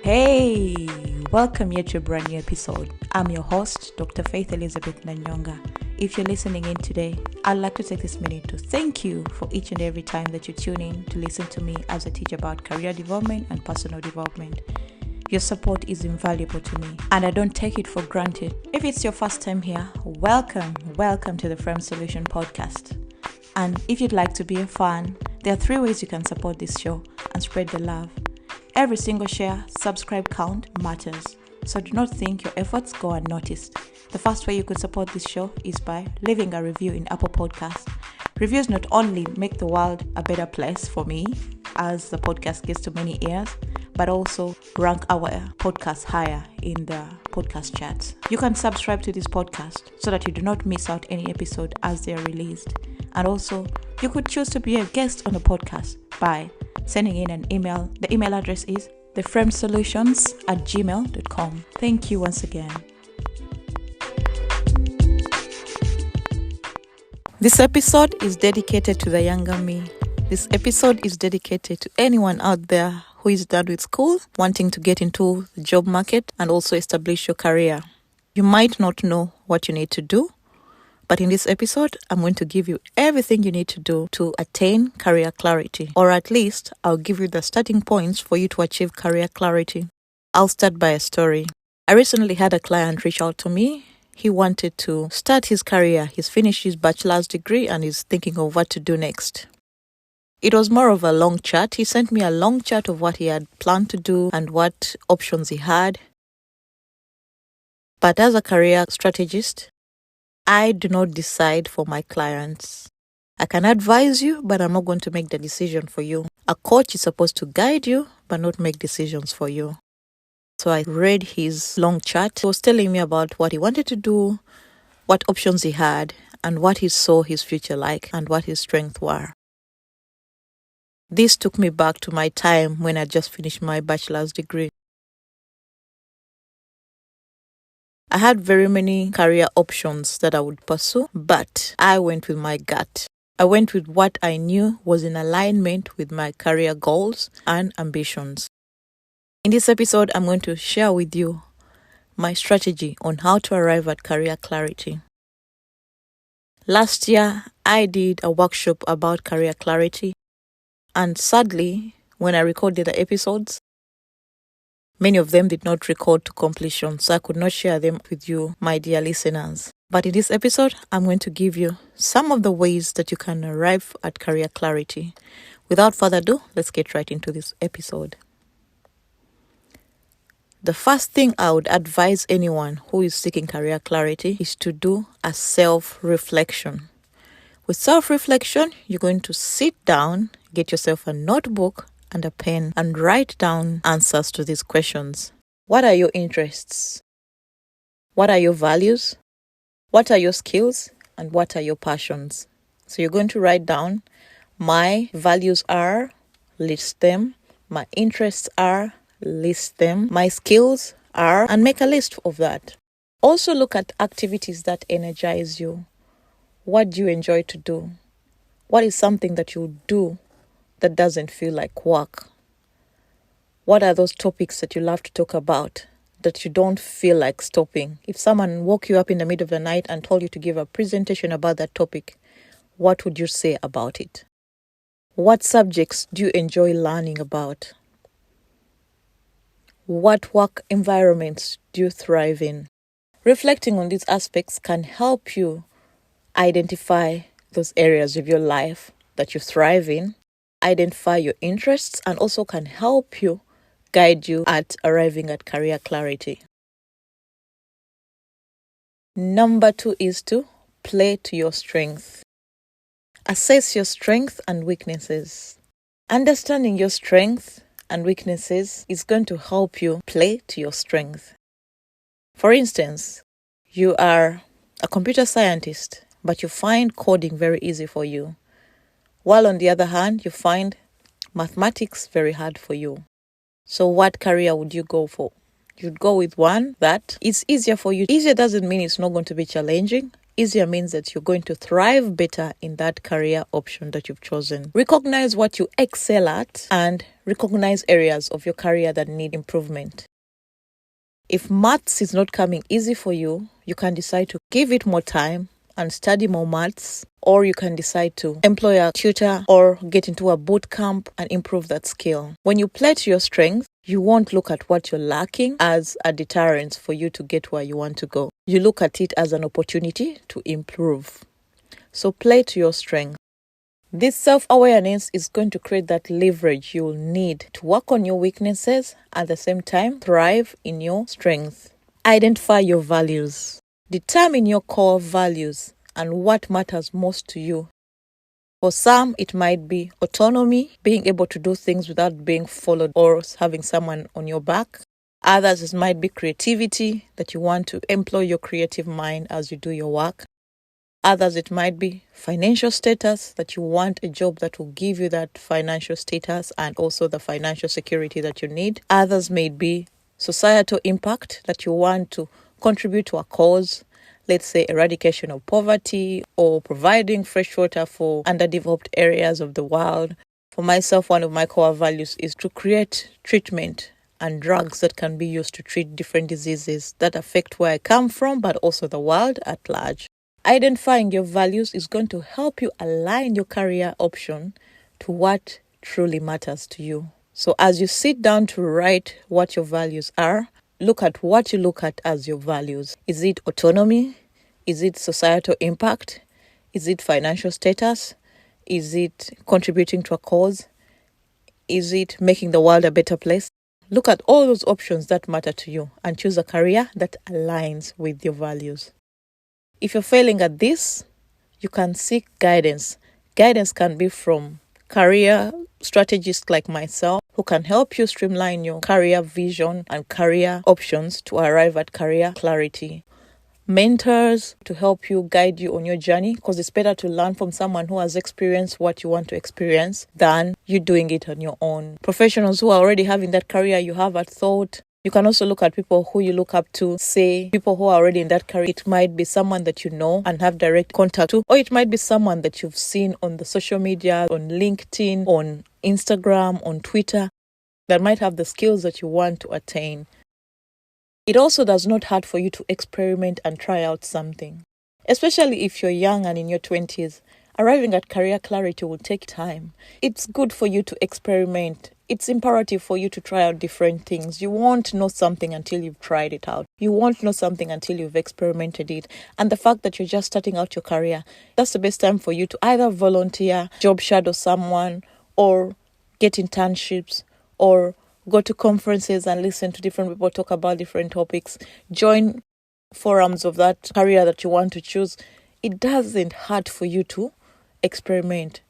Hey, welcome here to a brand new episode. I'm your host, Dr. Faith Elizabeth Nanyonga. If you're listening in today, I'd like to take this minute to thank you for each and every time that you tune in to listen to me as I teach about career development and personal development. Your support is invaluable to me, and I don't take it for granted. If it's your first time here, welcome to the Frame Solution podcast. And if you'd like to be a fan, there are 3 ways you can support this show and spread the love. Every single share, subscribe count matters, so do not think your efforts go unnoticed. The first way you could support this show is by leaving a review in Apple Podcasts. Reviews not only make the world a better place for me, as the podcast gets to many ears, but also rank our podcast higher in the podcast charts. You can subscribe to this podcast so that you do not miss out any episode as they are released. And also, you could choose to be a guest on the podcast by sending in an email. The email address is theframesolutions@gmail.com. Thank you once again. This episode is dedicated to the younger me. This episode is dedicated to anyone out there who is done with school, wanting to get into the job market and also establish your career. You might not know what you need to do, but in this episode, I'm going to give you everything you need to do to attain career clarity. Or at least, I'll give you the starting points for you to achieve career clarity. I'll start by a story. I recently had a client reach out to me. He wanted to start his career. He's finished his bachelor's degree and is thinking of what to do next. It was more of a long chat. He sent me a long chat of what he had planned to do and what options he had. But as a career strategist, I do not decide for my clients. I can advise you, but I'm not going to make the decision for you. A coach is supposed to guide you, but not make decisions for you. So I read his long chat. He was telling me about what he wanted to do, what options he had, and what he saw his future like, and what his strengths were. This took me back to my time when I just finished my bachelor's degree. I had very many career options that I would pursue, but I went with my gut. I went with what I knew was in alignment with my career goals and ambitions. In this episode, I'm going to share with you my strategy on how to arrive at career clarity. Last year, I did a workshop about career clarity, and sadly, when I recorded the episodes, many of them did not record to completion, so I could not share them with you, my dear listeners. But in this episode, I'm going to give you some of the ways that you can arrive at career clarity. Without further ado, let's get right into this episode. The first thing I would advise anyone who is seeking career clarity is to do a self-reflection. With self-reflection, you're going to sit down, get yourself a notebook and a pen and write down answers to these questions. What are your interests? What are your values? What are your skills? And what are your passions? So you're going to write down, my values are, list them. My interests are, list them. My skills are, and make a list of that. Also look at activities that energize you. What do you enjoy to do? What is something that you do that doesn't feel like work? What are those topics that you love to talk about that you don't feel like stopping? If someone woke you up in the middle of the night and told you to give a presentation about that topic, what would you say about it? What subjects do you enjoy learning about? What work environments do you thrive in? Reflecting on these aspects can help you identify those areas of your life that you thrive in, identify your interests, and also can help you guide you at arriving at career clarity. Number 2 is to play to your strength. Assess your strengths and weaknesses. Understanding your strengths and weaknesses is going to help you play to your strength. For instance, you are a computer scientist, but you find coding very easy for you, while on the other hand, you find mathematics very hard for you. So what career would you go for? You'd go with one that is easier for you. Easier doesn't mean it's not going to be challenging. Easier means that you're going to thrive better in that career option that you've chosen. Recognize what you excel at and recognize areas of your career that need improvement. If maths is not coming easy for you, you can decide to give it more time and study more maths, or you can decide to employ a tutor or get into a boot camp and improve that skill. When you play to your strengths, you won't look at what you're lacking as a deterrent for you to get where you want to go. You look at it as an opportunity to improve. So play to your strengths. This self-awareness is going to create that leverage you'll need to work on your weaknesses, at the same time thrive in your strengths. Identify your values. Determine your core values and what matters most to you. For some, it might be autonomy, being able to do things without being followed or having someone on your back. Others, it might be creativity, that you want to employ your creative mind as you do your work. Others, it might be financial status, that you want a job that will give you that financial status and also the financial security that you need. Others may be societal impact, that you want to contribute to a cause, let's say eradication of poverty or providing fresh water for underdeveloped areas of the world. For myself, one of my core values is to create treatment and drugs that can be used to treat different diseases that affect where I come from, but also the world at large. Identifying your values is going to help you align your career option to what truly matters to you. So as you sit down to write what your values are, look at what you look at as your values. Is it autonomy? Is it societal impact? Is it financial status? Is it contributing to a cause? Is it making the world a better place? Look at all those options that matter to you and choose a career that aligns with your values. If you're failing at this, you can seek guidance. Guidance can be from career strategists like myself who can help you streamline your career vision and career options to arrive at career clarity. Mentors to help you guide you on your journey, because it's better to learn from someone who has experienced what you want to experience than you doing it on your own. Professionals who are already having that career you have at thought. You can also look at people who you look up to, say people who are already in that career. It might be someone that you know and have direct contact to, or it might be someone that you've seen on the social media, on LinkedIn, on Instagram, on Twitter, that might have the skills that you want to attain. It also does not hurt for you to experiment and try out something. Especially if you're young and in your 20s, arriving at career clarity will take time. It's good for you to experiment. It's imperative for you to try out different things. You won't know something until you've tried it out. You won't know something until you've experimented it. And the fact that you're just starting out your career, that's the best time for you to either volunteer, job shadow someone, or get internships, or go to conferences and listen to different people talk about different topics. Join forums of that career that you want to choose. It doesn't hurt for you to experiment.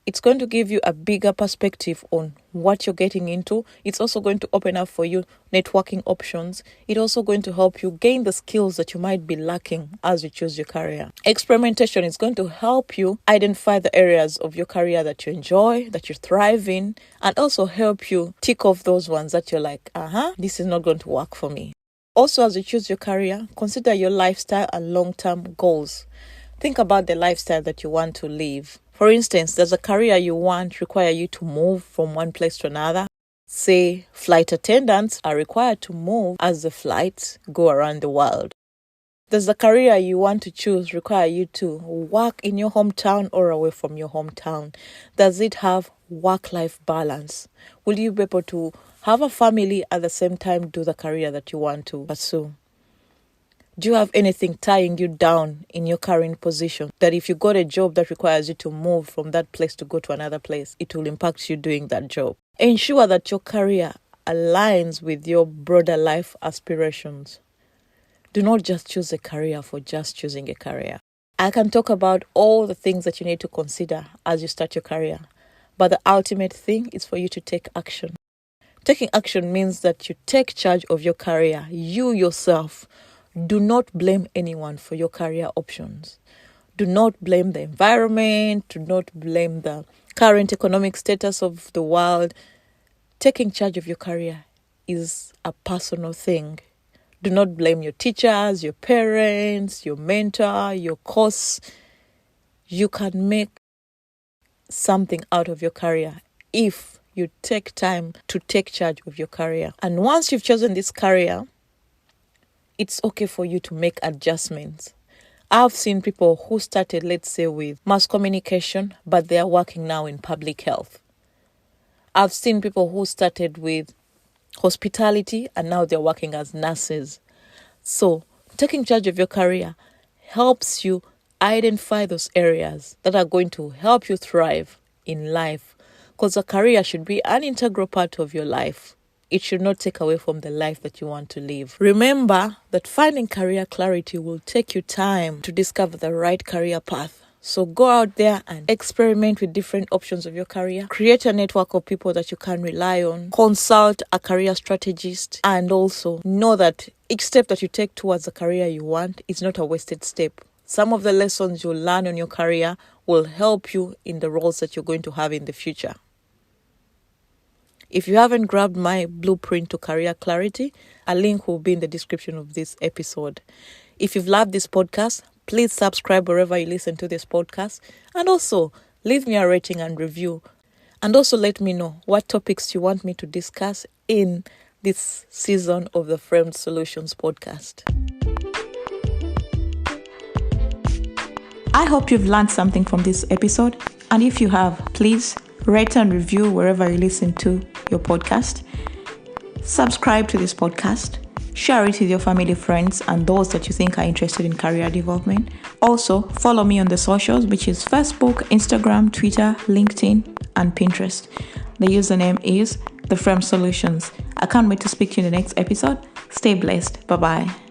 It's going to give you a bigger perspective on what you're getting into. It's also going to open up for you networking options. It's also going to help you gain the skills that you might be lacking as you choose your career. Experimentation is going to help you identify the areas of your career that you enjoy, that you thrive in, and also help you tick off those ones that you're like, this is not going to work for me. Also, as you choose your career, consider your lifestyle and long-term goals. Think about the lifestyle that you want to live. For instance, does a career you want require you to move from one place to another? Say, flight attendants are required to move as the flights go around the world. Does the career you want to choose require you to work in your hometown or away from your hometown? Does it have work-life balance? Will you be able to have a family at the same time do the career that you want to pursue? Do you have anything tying you down in your current position that if you got a job that requires you to move from that place to go to another place, it will impact you doing that job? Ensure that your career aligns with your broader life aspirations. Do not just choose a career for just choosing a career. I can talk about all the things that you need to consider as you start your career, but the ultimate thing is for you to take action. Taking action means that you take charge of your career, you yourself. Do not blame anyone for your career options. Do not blame the environment. Do not blame the current economic status of the world. Taking charge of your career is a personal thing. Do not blame your teachers, your parents, your mentor, your course. You can make something out of your career if you take time to take charge of your career. And once you've chosen this career, it's okay for you to make adjustments. I've seen people who started, let's say, with mass communication, but they are working now in public health. I've seen people who started with hospitality and now they're working as nurses. So taking charge of your career helps you identify those areas that are going to help you thrive in life, because a career should be an integral part of your life. It should not take away from the life that you want to live. Remember that finding career clarity will take you time to discover the right career path. So go out there and experiment with different options of your career. Create a network of people that you can rely on. Consult a career strategist. And also know that each step that you take towards the career you want is not a wasted step. Some of the lessons you'll learn on your career will help you in the roles that you're going to have in the future. If you haven't grabbed my blueprint to career clarity, a link will be in the description of this episode. If you've loved this podcast, please subscribe wherever you listen to this podcast, and also leave me a rating and review. And also let me know what topics you want me to discuss in this season of the Framed Solutions podcast. I hope you've learned something from this episode. And if you have, please rate and review wherever you listen to your podcast. Subscribe to this podcast. Share it with your family, friends, and those that you think are interested in career development. Also, follow me on the socials, which is Facebook, Instagram, Twitter, LinkedIn, and Pinterest. The username is The Framed Solutions. I can't wait to speak to you in the next episode. Stay blessed. Bye-bye.